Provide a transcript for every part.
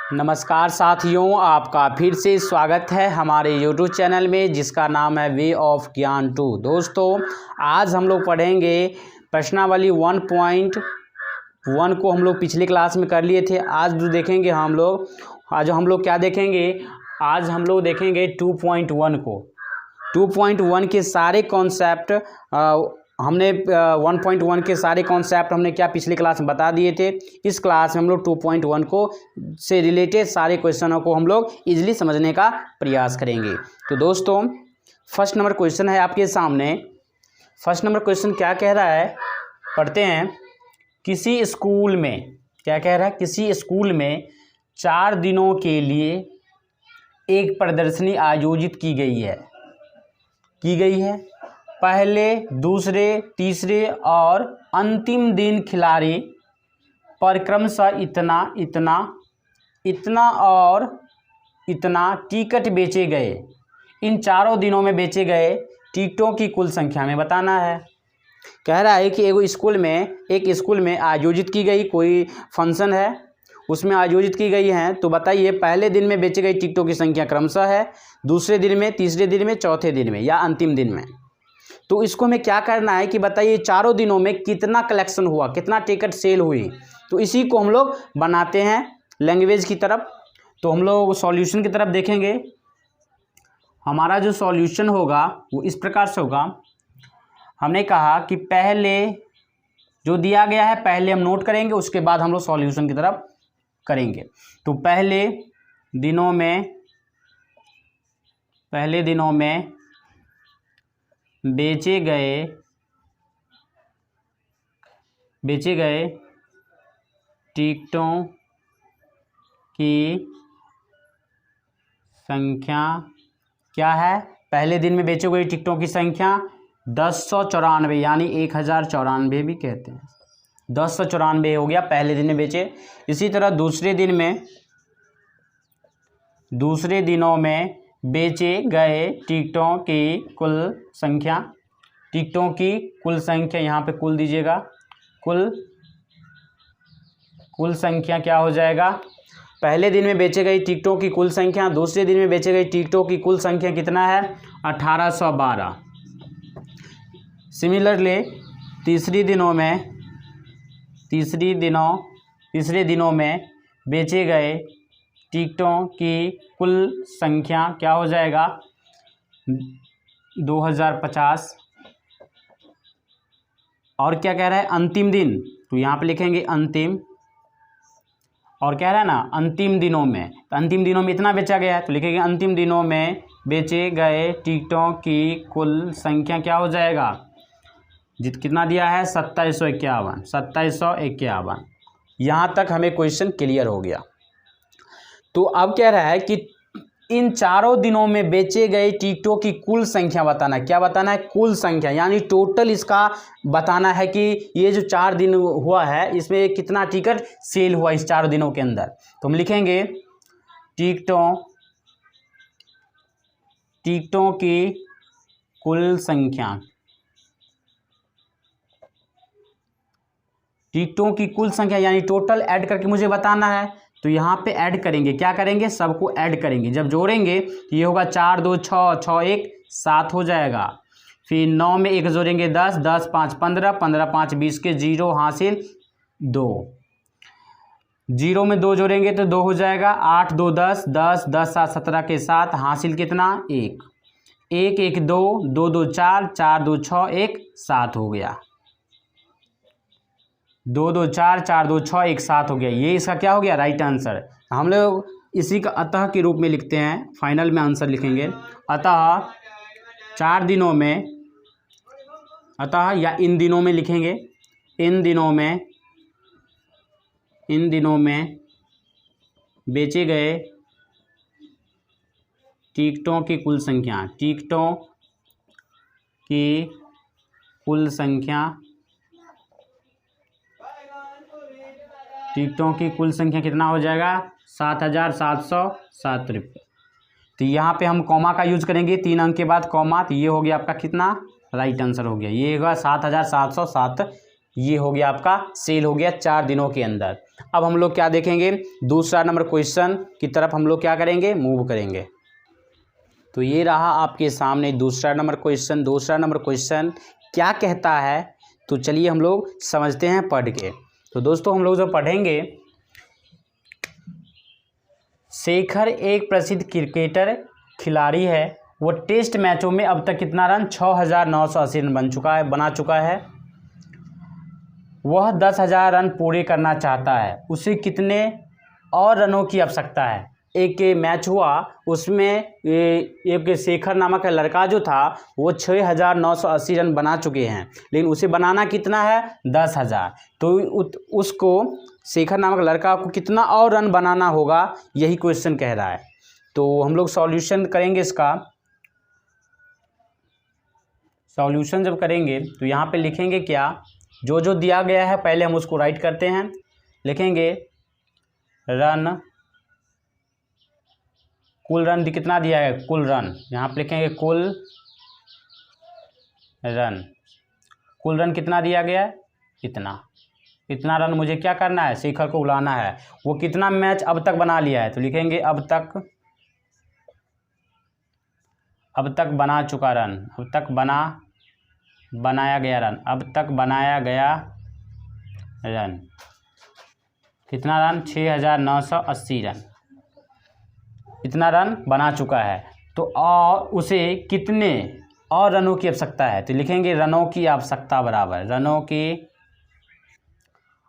नमस्कार साथियों, आपका फिर से स्वागत है हमारे YouTube चैनल में जिसका नाम है वे ऑफ ज्ञान 2। दोस्तों, आज हम लोग पढ़ेंगे प्रश्नावली 1.1 को हम लोग पिछले क्लास में कर लिए थे। आज जो देखेंगे हम लोग क्या देखेंगे, आज हम लोग देखेंगे 2.1 को। 2.1 के सारे कॉन्सेप्ट हमने 1.1 के सारे कॉन्सेप्ट हमने क्या पिछले क्लास में बता दिए थे। इस क्लास में हम लोग 2.1 को से रिलेटेड सारे क्वेश्चनों को हम लोग इजीली समझने का प्रयास करेंगे। तो दोस्तों, फर्स्ट नंबर क्वेश्चन है आपके सामने। फर्स्ट नंबर क्वेश्चन क्या कह रहा है, पढ़ते हैं। किसी स्कूल में क्या कह रहा है, किसी स्कूल में 4 दिनों के लिए एक प्रदर्शनी आयोजित की गई है। पहले, दूसरे, तीसरे और अंतिम दिन खिलाड़ी पर क्रमशः इतना और इतना टिकट बेचे गए। इन चारों दिनों में बेचे गए टिकटों की कुल संख्या में बताना है। कह रहा है कि एक स्कूल में आयोजित की गई कोई फंक्शन है, उसमें आयोजित की गई है। तो बताइए, पहले दिन में बेचे गए टिकटों की संख्या क्रमशः है, दूसरे दिन में, तीसरे दिन में, चौथे दिन में या अंतिम दिन में। तो इसको हमें क्या करना है कि बताइए चारों दिनों में कितना कलेक्शन हुआ, कितना टिकट सेल हुई। तो इसी को हम लोग बनाते हैं लैंग्वेज की तरफ। तो हम लोग सॉल्यूशन की तरफ देखेंगे। हमारा जो सॉल्यूशन होगा वो इस प्रकार से होगा। हमने कहा कि पहले जो दिया गया है पहले हम नोट करेंगे, उसके बाद हम लोग सॉल्यूशन की तरफ करेंगे। तो पहले दिनों में बेचे गए टिकटों की संख्या क्या है। पहले दिन में बेचे गए टिकटों की संख्या 1094, यानी 1094 भी कहते हैं। 1094 हो गया पहले दिन में बेचे। इसी तरह दूसरे दिनों में बेचे गए टिकटों की कुल संख्या यहाँ पे कुल दीजिएगा। कुल संख्या क्या हो जाएगा, पहले दिन में बेचे गए टिकटों की कुल संख्या, दूसरे दिन में बेचे गए टिकटों की कुल संख्या कितना है, 1812। सिमिलरली तीसरे दिनों में बेचे गए टिकटों की कुल संख्या क्या हो जाएगा, 2050। और क्या कह रहा है, अंतिम दिन, तो यहाँ पे लिखेंगे अंतिम। और कह रहा है ना अंतिम दिनों में, तो अंतिम दिनों में इतना बेचा गया है, तो लिखेंगे अंतिम दिनों में बेचे गए टिकटों की कुल संख्या क्या हो जाएगा, कितना दिया है, 2751। यहाँ तक हमें क्वेश्चन क्लियर हो गया। तो अब कह रहा है कि इन चारों दिनों में बेचे गए टिकटों की कुल संख्या बताना है। क्या बताना है, कुल संख्या, यानी टोटल इसका बताना है कि ये जो 4 दिन हुआ है इसमें कितना टिकट सेल हुआ इस 4 दिनों के अंदर। तो हम लिखेंगे टिकटों की कुल संख्या। टिकटों की कुल संख्या यानी टोटल ऐड करके मुझे बताना है। तो यहाँ पे ऐड करेंगे, क्या करेंगे, सबको ऐड करेंगे। जब जोड़ेंगे तो ये होगा 4 2 6 6 1 7 हो जाएगा। फिर 9 में 1 जोड़ेंगे 10 10 5 15 15 5 20 के 0 हासिल 2। 0 में 2 जोड़ेंगे तो 2 हो जाएगा। 8 2 10 10 10 7 17 के 7 हासिल कितना, 1 1 1 2 2 2 4 4 2 6 1 7 हो गया। 2 2 4 4 2 6 1 7 हो गया। ये इसका क्या हो गया, राइट आंसर। हम लोग इसी का अतः के रूप में लिखते हैं, फाइनल में आंसर लिखेंगे। अतः 4 दिनों में, अतः या इन दिनों में लिखेंगे, इन दिनों में बेचे गए टिकटों की कुल संख्या, टिकटों की कुल संख्या कितना हो जाएगा, 7707 रुपये। तो यहाँ पे हम कॉमा का यूज करेंगे, 3 अंक के बाद कॉमा। तो ये हो गया आपका कितना, राइट आंसर हो गया। ये होगा 7707 ये हो गया आपका सेल हो गया 4 दिनों के अंदर। अब हम लोग क्या देखेंगे, दूसरा नंबर क्वेश्चन की तरफ हम लोग क्या करेंगे, मूव करेंगे। तो ये रहा आपके सामने दूसरा नंबर क्वेश्चन। दूसरा नंबर क्वेश्चन क्या कहता है, तो चलिए हम लोग समझते हैं पढ़ के। तो दोस्तों हम लोग जो पढ़ेंगे, शेखर एक प्रसिद्ध क्रिकेटर खिलाड़ी है। वो टेस्ट मैचों में अब तक कितना रन 6,980 रन बना चुका है। वह 10,000 रन पूरे करना चाहता है, उसे कितने और रनों की आवश्यकता है। एक मैच हुआ, उसमें एक शेखर नामक का लड़का जो था वो 6,980 रन बना चुके हैं, लेकिन उसे बनाना कितना है, 10,000। तो उसको शेखर नामक लड़का को कितना और रन बनाना होगा, यही क्वेश्चन कह रहा है। तो हम लोग सॉल्यूशन करेंगे इसका। सॉल्यूशन जब करेंगे तो यहाँ पे लिखेंगे क्या, जो जो दिया गया है पहले हम उसको राइट करते हैं। लिखेंगे रन, कुल रन कितना दिया है, कुल रन, यहाँ पे लिखेंगे कुल रन। कुल रन कितना दिया गया है, इतना रन मुझे क्या करना है, शेखर को बुलाना है। वो कितना मैच अब तक बना लिया है, तो लिखेंगे अब तक बना चुका रन, अब तक बनाया गया रन, अब तक बनाया गया रन कितना रन, 6,980 रन, इतना रन बना चुका है। तो और उसे कितने और रनों की आवश्यकता है, तो लिखेंगे रनों की आवश्यकता बराबर, रनों की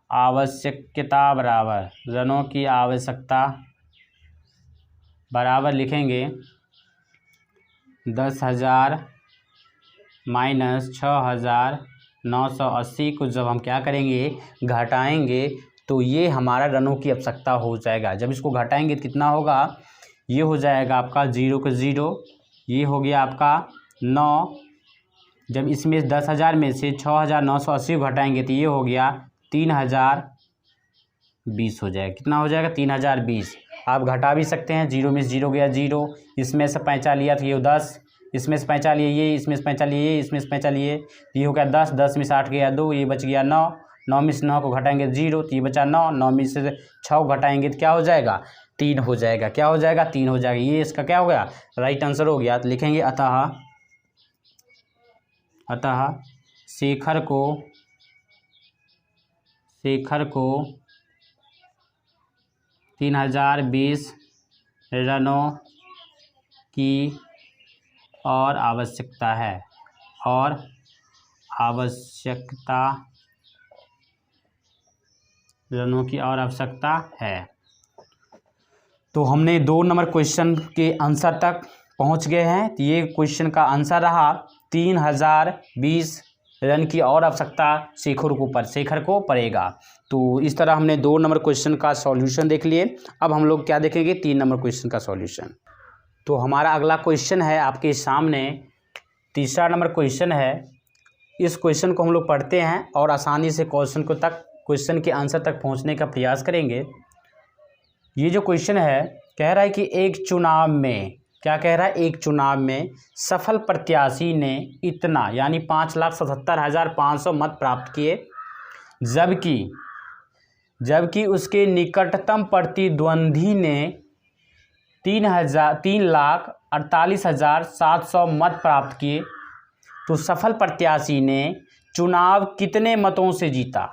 आवश्यकता बराबर, रनों की आवश्यकता बराबर लिखेंगे 10,000 माइनस 6,980 को जब हम क्या करेंगे, घटाएंगे, तो ये हमारा रनों की आवश्यकता हो जाएगा। जब इसको घटाएंगे तो कितना होगा, ये हो जाएगा आपका 0 का 0, ये हो गया आपका 9। जब इसमें 10,000 में से 6,980 घटाएंगे तो ये हो गया 3,020 हो जाएगा। कितना हो जाएगा, 3,020। आप घटा भी सकते हैं, 0 में से 0 गया 0, इसमें से 5 लिया तो ये 10, इसमें से 5 लिए ये, इसमें से 5 लिए ये, इसमें से 5 लिए ये हो गया 10, 10 में से 8 गया 2, ये बच गया 9, 9 में से 9 को घटाएंगे 0 तो ये बचा 9, 9 में से 6 घटाएंगे तो क्या हो जाएगा, 3 हो जाएगा। क्या हो जाएगा, 3 हो जाएगा। ये इसका क्या हो गया, राइट आंसर हो गया। तो लिखेंगे अतः शेखर को 3,020 रनों की और आवश्यकता है, रनों की और आवश्यकता है। तो हमने 2 नंबर क्वेश्चन के आंसर तक पहुंच गए हैं। तो ये क्वेश्चन का आंसर रहा 3,020 रन की और आवश्यकता शेखर को पड़ेगा। तो इस तरह हमने 2 नंबर क्वेश्चन का सॉल्यूशन देख लिए। अब हम लोग क्या देखेंगे, 3 नंबर क्वेश्चन का सॉल्यूशन। तो हमारा अगला क्वेश्चन है आपके सामने, तीसरा नंबर क्वेश्चन है। इस क्वेश्चन को हम लोग पढ़ते हैं और आसानी से क्वेश्चन के आंसर तक पहुंचने का प्रयास करेंगे। ये जो क्वेश्चन है, कह रहा है कि एक चुनाव में, क्या कह रहा है, एक चुनाव में सफल प्रत्याशी ने इतना यानी 5,77,500 मत प्राप्त किए, जबकि उसके निकटतम प्रतिद्वंदी ने 3,48,700 मत प्राप्त किए। तो सफल प्रत्याशी ने चुनाव कितने मतों से जीता।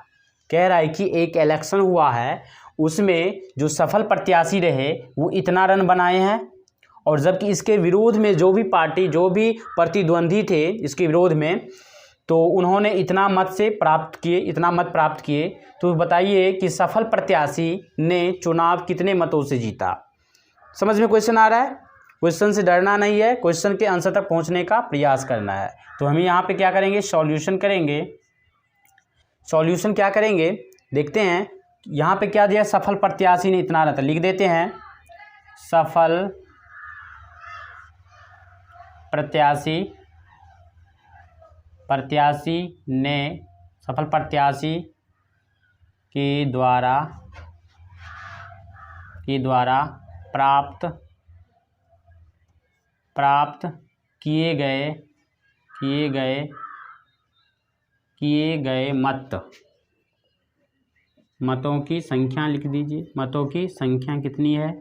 कह रहा है कि एक इलेक्शन हुआ है, उसमें जो सफल प्रत्याशी रहे वो इतना रन बनाए हैं, और जबकि इसके विरोध में जो भी प्रतिद्वंदी थे इसके विरोध में, तो उन्होंने इतना मत प्राप्त किए। तो बताइए कि सफल प्रत्याशी ने चुनाव कितने मतों से जीता। समझ में क्वेश्चन आ रहा है। क्वेश्चन से डरना नहीं है, क्वेश्चन के आंसर तक पहुंचने का प्रयास करना है। तो हम यहाँ पे क्या करेंगे, सॉल्यूशन करेंगे। सॉल्यूशन क्या करेंगे देखते हैं। यहाँ पे क्या दिया, सफल प्रत्याशी ने इतना रहता, लिख देते हैं सफल प्रत्याशी के द्वारा प्राप्त किए गए मत मतों की संख्या लिख दीजिए। मतों की संख्या कितनी है?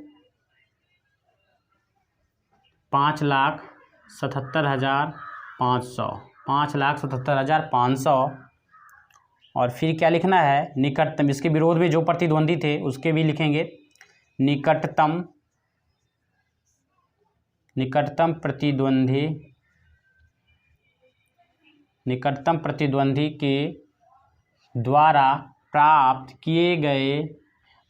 5,77,500। 5,77,500। और फिर क्या लिखना है? निकटतम, इसके विरोध में जो प्रतिद्वंदी थे उसके भी लिखेंगे। निकटतम प्रतिद्वंदी के द्वारा प्राप्त किए गए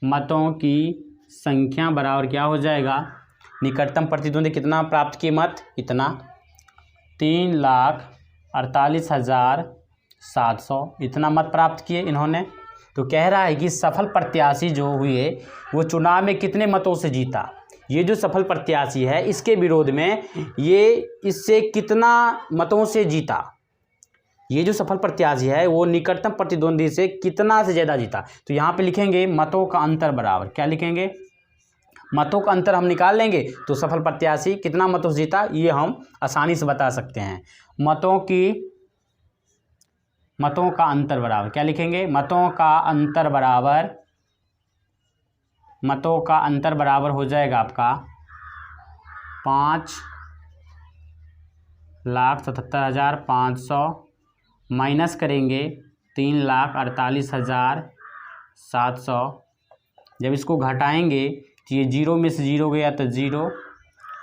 मतों की संख्या बराबर क्या हो जाएगा? निकटतम प्रतिद्वंदी कितना प्राप्त किए मत? इतना। 3,48,700 इतना मत प्राप्त किए इन्होंने। तो कह रहा है कि सफल प्रत्याशी जो हुए वो चुनाव में कितने मतों से जीता। ये जो सफल प्रत्याशी है इसके विरोध में ये इससे कितना मतों से जीता। ये जो सफल प्रत्याशी है वो निकटतम प्रतिद्वंदी से कितना से ज़्यादा जीता। तो यहाँ पे लिखेंगे मतों का अंतर बराबर, क्या लिखेंगे? मतों का अंतर हम निकाल लेंगे तो सफल प्रत्याशी कितना मतों से जीता ये हम आसानी से बता सकते हैं। मतों का अंतर बराबर क्या लिखेंगे? मतों का अंतर बराबर हो जाएगा आपका 5,77,500 माइनस करेंगे 3,48,700। जब इसको घटाएंगे तो ये 0 में से 0 गया तो 0,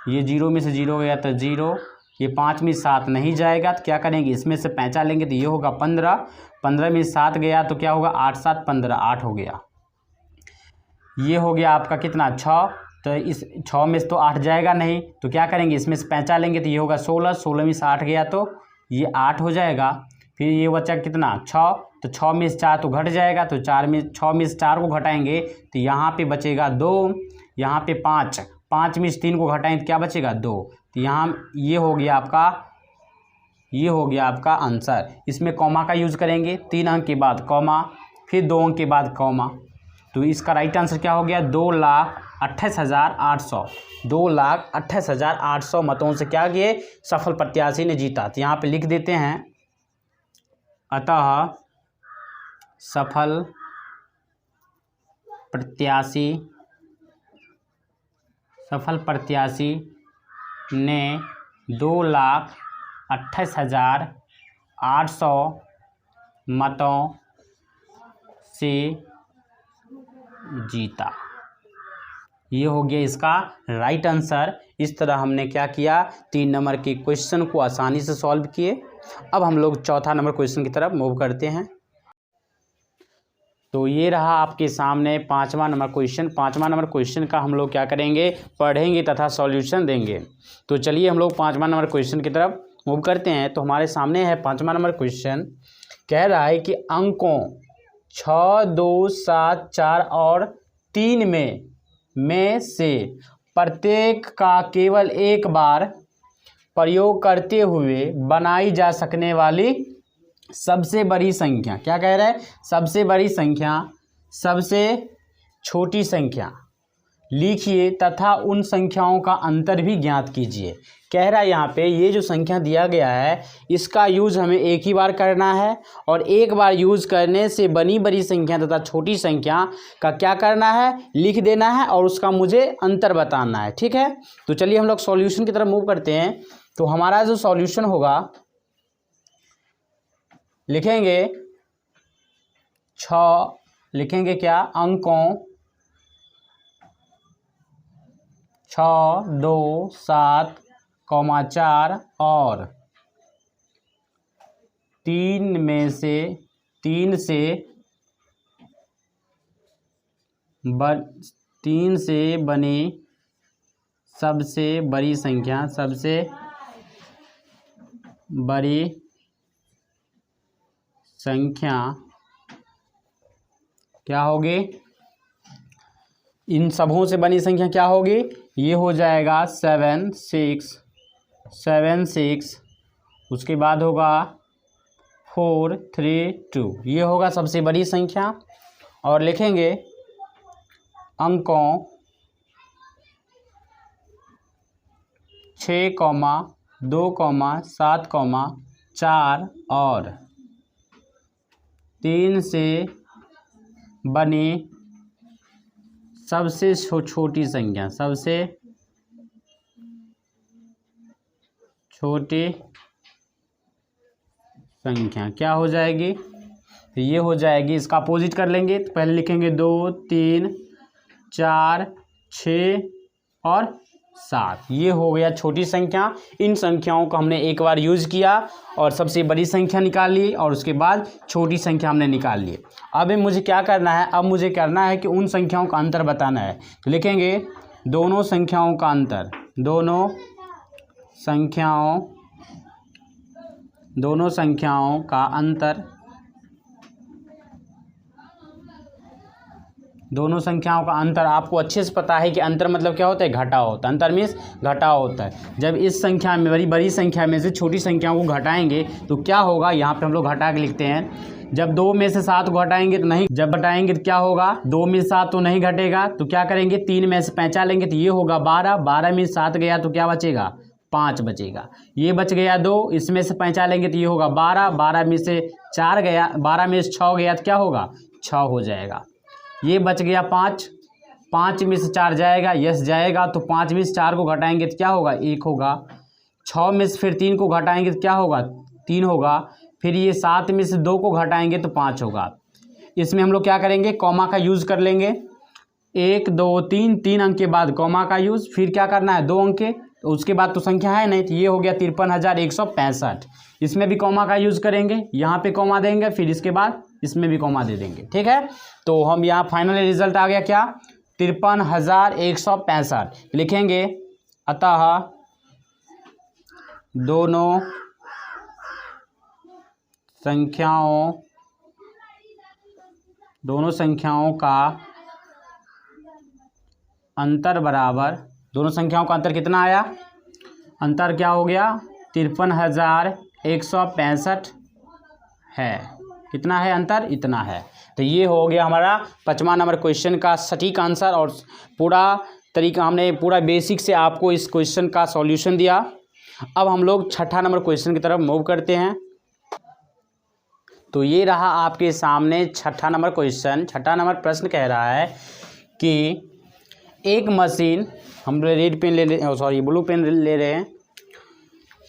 ये 0 में से 0 गया तो 0, ये 5 में 7 नहीं जाएगा तो क्या करेंगे? इसमें से 5 लेंगे तो ये होगा 15। 15 में 7 गया तो क्या होगा? 8 7 15, 8 हो गया। ये हो गया आपका कितना? 6। तो इस 6 में से तो 8 जाएगा नहीं तो क्या करेंगे? इसमें से 5 लेंगे तो ये होगा 16। 16 में से 8 गया तो ये 8 हो जाएगा। फिर ये बचा कितना? 6। तो 6 में से 4 तो घट जाएगा तो 6 में से 4 को घटाएंगे तो यहाँ पे बचेगा 2, यहाँ पे 5। 5 में से 3 को घटाएंगे तो क्या बचेगा? 2। तो यहाँ ये हो गया आपका आंसर। इसमें कॉमा का यूज़ करेंगे, 3 अंक के बाद कॉमा, फिर 2 अंक के बाद कॉमा। तो इसका राइट आंसर क्या हो गया? 2,28,800। 2,28,800 मतों से क्या किए? सफल प्रत्याशी ने जीता। तो यहाँ पे लिख देते हैं, अतः सफल प्रत्याशी ने 2,28,800 मतों से जीता। ये हो गया इसका राइट आंसर। इस तरह हमने क्या किया? 3 नंबर के क्वेश्चन को आसानी से सॉल्व किए। अब हम लोग चौथा नंबर क्वेश्चन की तरफ मूव करते हैं। तो ये रहा आपके सामने 5वां नंबर क्वेश्चन। 5वां नंबर क्वेश्चन का हम लोग क्या करेंगे? पढ़ेंगे तथा सॉल्यूशन देंगे। तो चलिए हम लोग 5वां नंबर क्वेश्चन की तरफ मूव करते हैं। तो हमारे सामने है 5वां नंबर क्वेश्चन। कह रहा है कि अंकों 6, 2, 7, 4 और 3 में से प्रत्येक का केवल एक बार प्रयोग करते हुए बनाई जा सकने वाली सबसे बड़ी संख्या, क्या कह रहा है? सबसे बड़ी संख्या, सबसे छोटी संख्या लिखिए तथा उन संख्याओं का अंतर भी ज्ञात कीजिए। कह रहा है यहाँ पे ये जो संख्या दिया गया है इसका यूज़ हमें एक ही बार करना है और एक बार यूज़ करने से बनी बड़ी संख्या तथा छोटी संख्या का क्या करना है? लिख देना है और उसका मुझे अंतर बताना है। ठीक है, तो चलिए हम लोग सॉल्यूशन की तरफ मूव करते हैं। तो हमारा जो सॉल्यूशन होगा, लिखेंगे 6, लिखेंगे क्या? अंकों 6, 2, 7, 4 और 3 से बनी सबसे बड़ी संख्या, सबसे बड़ी संख्या क्या होगी? इन सबों से बनी संख्या क्या होगी? ये हो जाएगा 7, 6, उसके बाद होगा 4, 3, 2। ये होगा सबसे बड़ी संख्या। और लिखेंगे अंकों 6, 2, 7, 4 और 3 से बनी सबसे छोटी संख्या, सबसे छोटी संख्या क्या हो जाएगी? तो ये हो जाएगी, इसका अपोजिट कर लेंगे तो पहले लिखेंगे 2, 3, 4, 6 और 7। ये हो गया छोटी संख्या। इन संख्याओं को हमने एक बार यूज़ किया और सबसे बड़ी संख्या निकाल ली और उसके बाद छोटी संख्या हमने निकाल ली। अब मुझे क्या करना है? अब मुझे करना है कि उन संख्याओं का अंतर बताना है। तो लिखेंगे दोनों संख्याओं का अंतर, दोनों संख्याओं का अंतर, दोनों संख्याओं का अंतर। आपको अच्छे से पता है कि अंतर मतलब क्या होता है? घटाव होता है। अंतर मीन्स घटाव होता है। जब इस संख्या में बड़ी संख्या में से छोटी संख्याओं को घटाएंगे तो क्या होगा? यहाँ पे हम लोग घटा के लिखते हैं। जब 2 में से 7 को घटाएंगे तो नहीं, जब घटाएंगे तो क्या होगा? 2 में से 7 तो नहीं घटेगा, तो क्या करेंगे? 3 में से 5 लेंगे तो ये होगा 12। 12 में 7 गया तो क्या बचेगा? 5 बचेगा। ये बच गया 2, इसमें से 5 लेंगे तो ये होगा 12। 12 में से 4 गया, 12 में से 6 गया तो क्या होगा? 6 हो जाएगा। ये बच गया 5, 5 में से 4 जाएगा, यस जाएगा, तो 5 में से 4 को घटाएंगे तो क्या होगा? 1 होगा। 6 में से फिर 3 को घटाएंगे तो क्या होगा? 3 होगा। फिर ये 7 में से 2 को घटाएंगे तो 5 होगा। इसमें हम लोग क्या करेंगे? कॉमा का यूज़ कर लेंगे। 1, 2, 3, 3 अंक के बाद कॉमा का यूज़। फिर क्या करना है? 2 अंक के, तो उसके बाद तो संख्या है नहीं, तो ये हो गया 53,165। इसमें भी कॉमा का यूज़ करेंगे, यहाँ पे कॉमा देंगे, फिर इसके बाद इसमें भी कॉमा दे देंगे। ठीक है, तो हम यहाँ फाइनल रिजल्ट आ गया क्या? 53,165 लिखेंगे। अतः दोनों संख्याओं का अंतर बराबर, दोनों संख्याओं का अंतर कितना आया? अंतर क्या हो गया? 53,165 है। कितना है अंतर? इतना है। तो ये हो गया हमारा 5वां नंबर क्वेश्चन का सटीक आंसर और पूरा तरीका, हमने पूरा बेसिक से आपको इस क्वेश्चन का सॉल्यूशन दिया। अब हम लोग 6ठा नंबर क्वेश्चन की तरफ मूव करते हैं। तो ये रहा आपके सामने 6ठा नंबर क्वेश्चन। 6ठा नंबर प्रश्न कह रहा है कि एक मशीन, हम रेड पेन ले ले, सॉरी ब्लू पेन ले रहे हैं।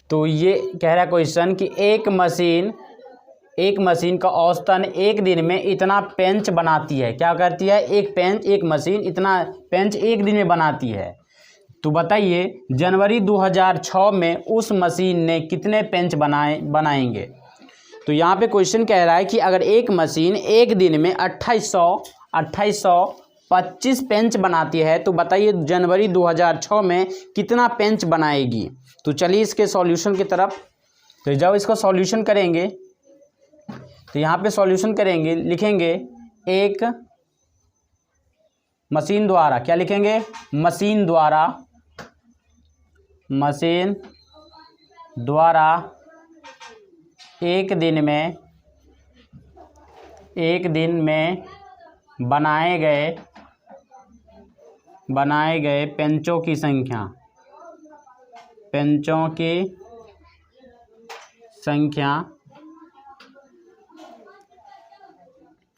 तो ये कह रहा है क्वेश्चन कि एक मशीन का औसतन एक दिन में इतना पेंच बनाती है। क्या करती है? एक मशीन इतना पेंच एक दिन में बनाती है। तो बताइए जनवरी 2006 में उस मशीन ने कितने पेंच बनाएंगे। तो यहाँ पे क्वेश्चन कह रहा है कि अगर एक मशीन एक दिन में 2825 पेंच बनाती है तो बताइए जनवरी 2006 में कितना पेंच बनाएगी। तो चलिए इसके सॉल्यूशन की तरफ। तो जब इसको सॉल्यूशन करेंगे तो यहाँ पे सॉल्यूशन करेंगे, लिखेंगे एक मशीन द्वारा, क्या लिखेंगे? मशीन द्वारा एक दिन में बनाए गए पेंचों की संख्या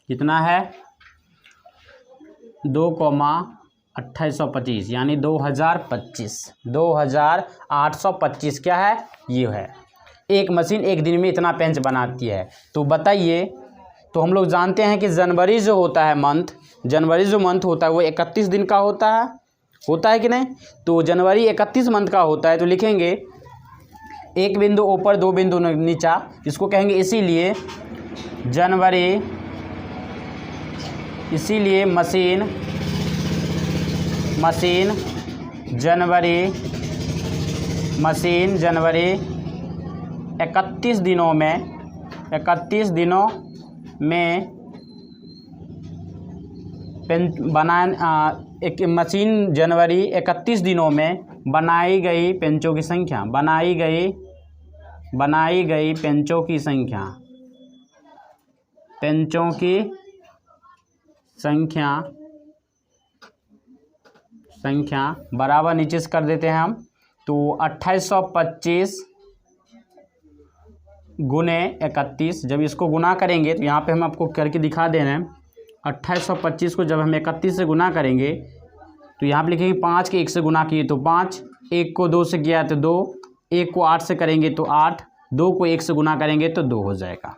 कितना है? 2,2825 यानी 2825 क्या है? ये है। एक मशीन एक दिन में इतना पेंच बनाती है। तो बताइए, तो हम लोग जानते हैं कि जनवरी जो होता है मंथ होता है वो 31 दिन का होता है कि नहीं? तो जनवरी 31 मंथ का होता है। तो लिखेंगे एक बिंदु ऊपर 2 बिंदु नीचा, इसको कहेंगे इसीलिए मशीन जनवरी 31 दिनों में एक मशीन जनवरी 31 दिनों में बनाई गई पेंचों की संख्या, पेंचों की संख्या बराबर नीचे से कर देते हैं हम। तो 2825 गुने 31, जब इसको गुना करेंगे तो यहाँ पे हम आपको करके दिखा दे रहे हैं। 2825 को जब हम 31 से गुना करेंगे तो यहाँ पे लिखेंगे 5 के 1 से गुना किए तो 5, 1 को 2 से किया तो 2, 1 को 8 से करेंगे तो 8, 2 को 1 से गुना करेंगे तो 2 हो जाएगा।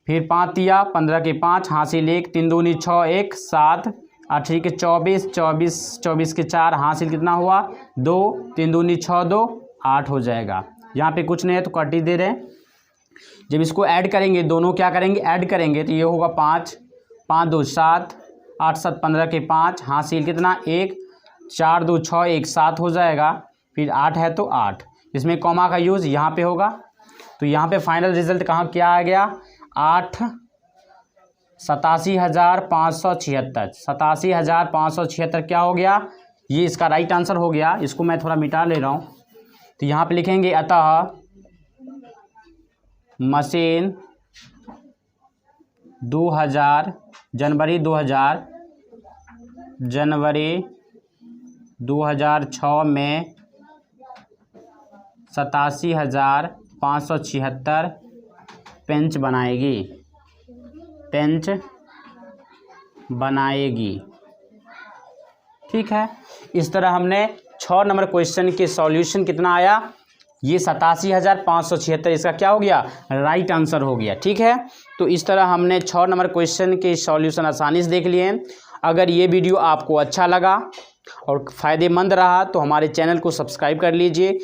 फिर 5 दिया, 15 के 5 हासिल 1, 3 दूनी 6, 1 7, 8 के 24, 24 के 4 हासिल कितना हुआ 2, 3 दूनी 6, 2 8 हो जाएगा। यहाँ पे कुछ नहीं है तो कट ही दे रहे हैं। जब इसको ऐड करेंगे, दोनों क्या करेंगे ऐड करेंगे तो ये होगा 5, 5 2 7, 8 7 15 के 5 हासिल कितना 1, 4 2 6, 1 7 हो जाएगा। फिर 8 है तो 8, इसमें कॉमा का यूज़ यहाँ पे होगा। तो यहाँ पे फाइनल रिजल्ट कहाँ क्या आ गया 8 87,576, 87,576 क्या हो गया, ये इसका राइट आंसर हो गया। इसको मैं थोड़ा मिटा ले रहा हूँ। तो यहाँ पे लिखेंगे अतः मशीन 2000 जनवरी 2006 में 87,576 पेंच बनाएगी। ठीक है, इस तरह हमने 6 नंबर क्वेश्चन के सॉल्यूशन कितना आया, ये 87,576 इसका क्या हो गया राइट आंसर हो गया। ठीक है, तो इस तरह हमने 6 नंबर क्वेश्चन के सॉल्यूशन आसानी से देख लिए हैं। अगर ये वीडियो आपको अच्छा लगा और फ़ायदेमंद रहा तो हमारे चैनल को सब्सक्राइब कर लीजिए।